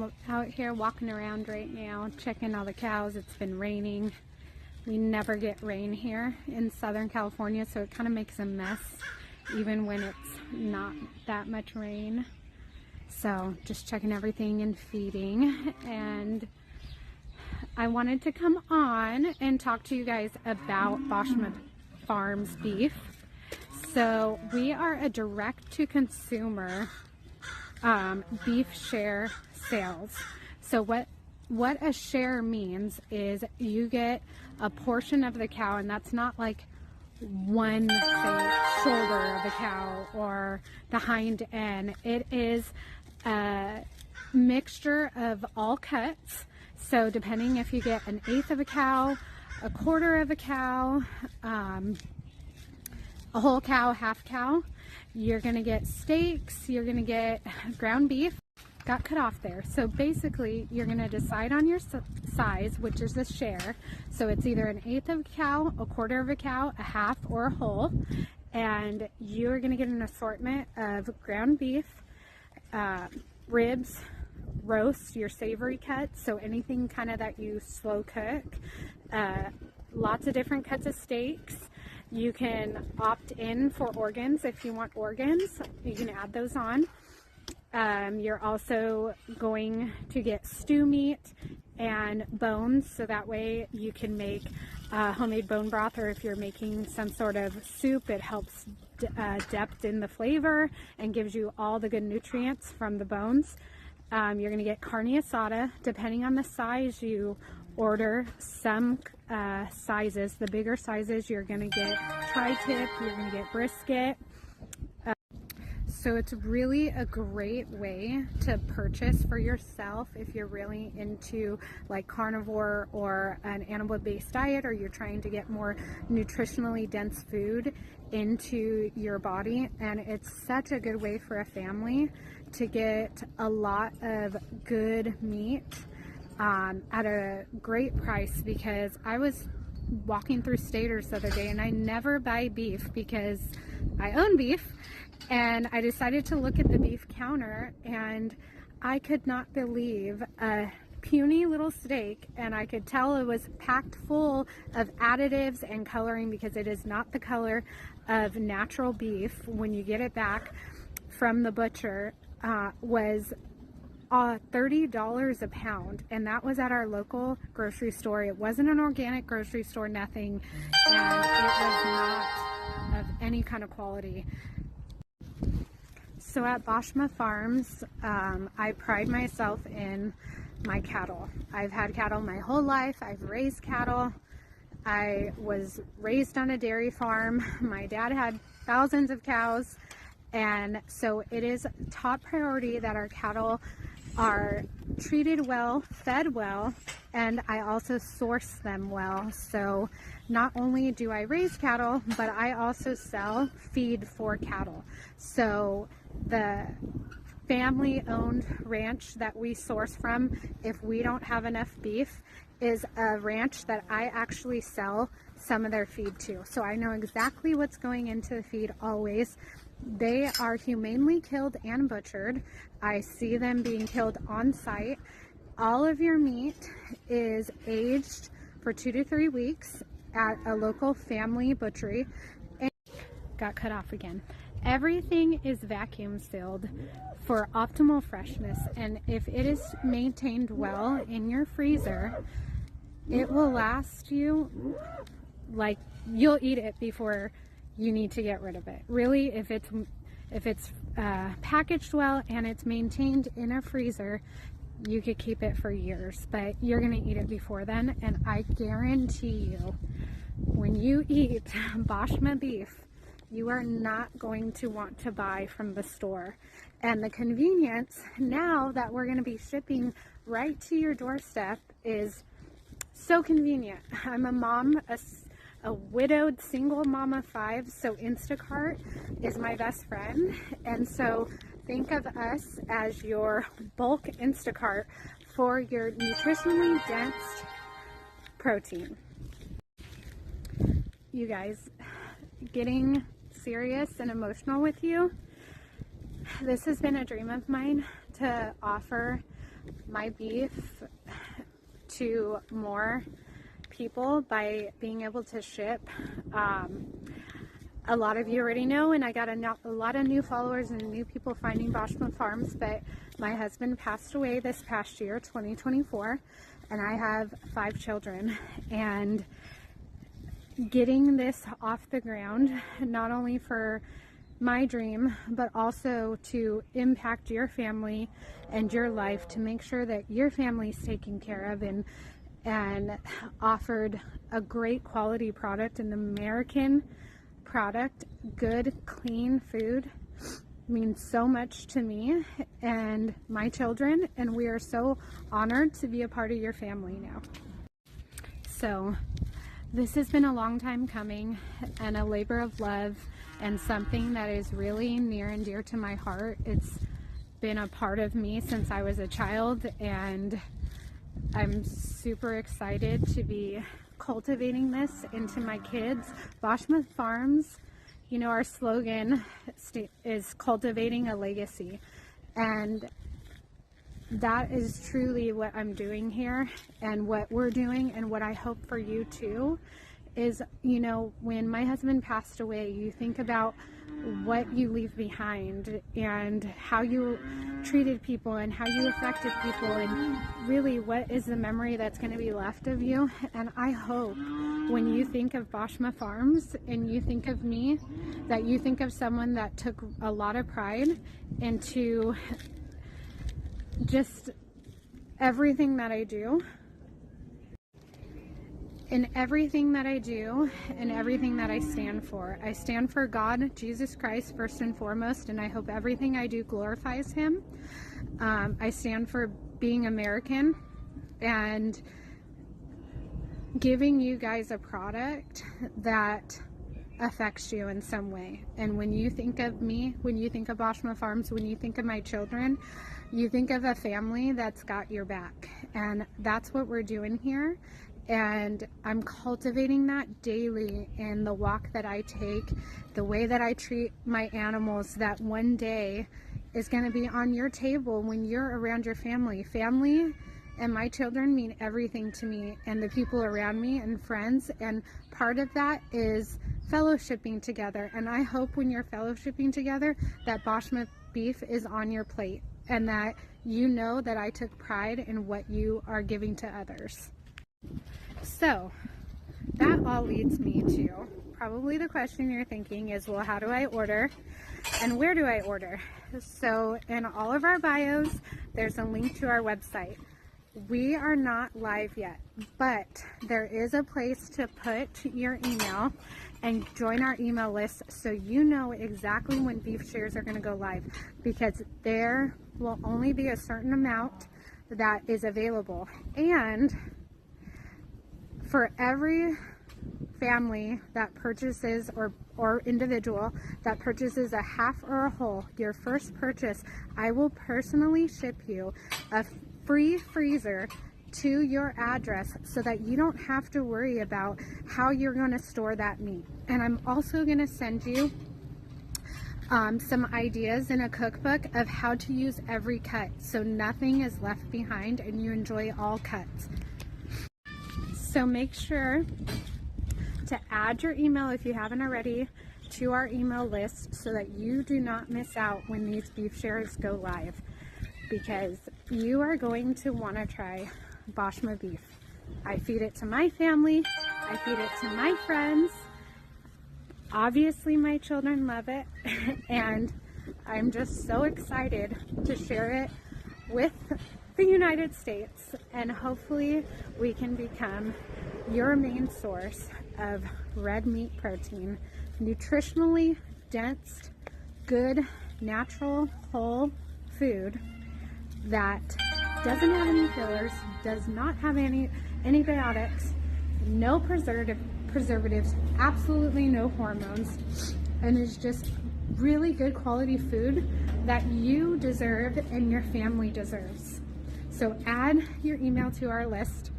I'm out here walking around right now, checking all the cows. It's been raining. We never get rain here in Southern California, so it kind of makes a mess even when it's not that much rain. So just checking everything and feeding. And I wanted to come on and talk to you guys about Boschma Farms beef. So we are a direct-to-consumer beef share sales. So what a share means is you get a portion of the cow, and that's not like one, say, shoulder of the cow or the hind end. It is a mixture of all cuts. So depending if you get an eighth of a cow, a quarter of a cow, a whole cow, half cow, you're gonna get steaks, you're gonna get ground beef. Got cut off there. So basically you're gonna decide on your size, which is a share. So it's either an eighth of a cow, a quarter of a cow, a half, or a whole. And you're gonna get an assortment of ground beef, ribs, roast, your savory cuts, so anything kind of that you slow cook, lots of different cuts of steaks. You can opt in for organs. If you want organs, you can add those on. You're also going to get stew meat and bones, so that way you can make homemade bone broth, or if you're making some sort of soup, it helps depth in the flavor and gives you all the good nutrients from the bones. You're going to get carne asada. Depending on the size you order, some sizes, the bigger sizes, you're going to get tri-tip, you're going to get brisket. So it's really a great way to purchase for yourself if you're really into like carnivore or an animal-based diet, or you're trying to get more nutritionally dense food into your body. And it's such a good way for a family to get a lot of good meat at a great price, because I was walking through Staters the other day and I never buy beef because I own beef, and I decided to look at the beef counter and I could not believe a puny little steak, and I could tell it was packed full of additives and coloring, because it is not the color of natural beef when you get it back from the butcher. Was $30 a pound, and that was at our local grocery store. It wasn't an organic grocery store, nothing, and it was not of any kind of quality. So at Boschma Farms, I pride myself in my cattle. I've had cattle my whole life. I've raised cattle. I was raised on a dairy farm. My dad had thousands of cows. And so it is top priority that our cattle are treated well, fed well, and I also source them well. So not only do I raise cattle, but I also sell feed for cattle. So the family-owned ranch that we source from, if we don't have enough beef, is a ranch that I actually sell some of their feed to. So I know exactly what's going into the feed always. They are humanely killed and butchered. I see them being killed on site. All of your meat is aged for 2 to 3 weeks at a local family butchery. And got cut off again. Everything is vacuum sealed for optimal freshness, and if it is maintained well in your freezer, it will last you, like, you'll eat it before you need to get rid of it. Really, if it's packaged well and it's maintained in a freezer, you could keep it for years, but you're gonna eat it before then. And I guarantee you, when you eat Boschma beef, you are not going to want to buy from the store. And the convenience now that we're gonna be shipping right to your doorstep is so convenient. I'm a mom, a widowed single mom of 5, so Instacart is my best friend. And so think of us as your bulk Instacart for your nutritionally dense protein. You guys, getting serious and emotional with you, this has been a dream of mine to offer my beef to more people by being able to ship. A lot of you already know, and I got a lot of new followers and new people finding Boschma Farms, but my husband passed away this past year, 2024, and I have 5 children. And getting this off the ground, not only for my dream, but also to impact your family and your life, to make sure that your family's taken care of and offered a great quality product, an American product, good, clean food, means so much to me and my children, and we are so honored to be a part of your family now. So this has been a long time coming and a labor of love, and something that is really near and dear to my heart. It's been a part of me since I was a child, and I'm super excited to be cultivating this into my kids. Boschma Farms, you know, our slogan is cultivating a legacy, and that is truly what I'm doing here, and what we're doing, and what I hope for you too is, you know, when my husband passed away, you think about what you leave behind and how you treated people and how you affected people, and really what is the memory that's going to be left of you. And I hope when you think of Boschma Farms and you think of me, that you think of someone that took a lot of pride into just everything that I do. In everything that I do and everything that I stand for. I stand for God, Jesus Christ, first and foremost, and I hope everything I do glorifies Him. I stand for being American and giving you guys a product that affects you in some way. And when you think of me, when you think of Boschma Farms, when you think of my children, you think of a family that's got your back. And that's what we're doing here. And I'm cultivating that daily in the walk that I take, the way that I treat my animals, that one day is going to be on your table when you're around your family. Family and my children mean everything to me, and the people around me and friends, and part of that is fellowshipping together. And I hope when you're fellowshipping together that Boschma beef is on your plate, and that you know that I took pride in what you are giving to others. So that all leads me to probably the question you're thinking is, well, how do I order and where do I order? So in all of our bios, there's a link to our website. We are not live yet, but there is a place to put your email and join our email list, so you know exactly when beef shares are going to go live, because there will only be a certain amount that is available. And for every family that purchases or individual that purchases a half or a whole, your first purchase, I will personally ship you a free freezer to your address, so that you don't have to worry about how you're going to store that meat. And I'm also going to send you some ideas in a cookbook of how to use every cut, so nothing is left behind and you enjoy all cuts. So make sure to add your email, if you haven't already, to our email list, so that you do not miss out when these beef shares go live, because you are going to want to try Boschma beef. I feed it to my family, I feed it to my friends. Obviously my children love it, and I'm just so excited to share it with the United States, and hopefully we can become your main source of red meat protein, nutritionally dense, good, natural, whole food that doesn't have any fillers, does not have any antibiotics, no preservatives, absolutely no hormones, and is just really good quality food that you deserve and your family deserves. So add your email to our list,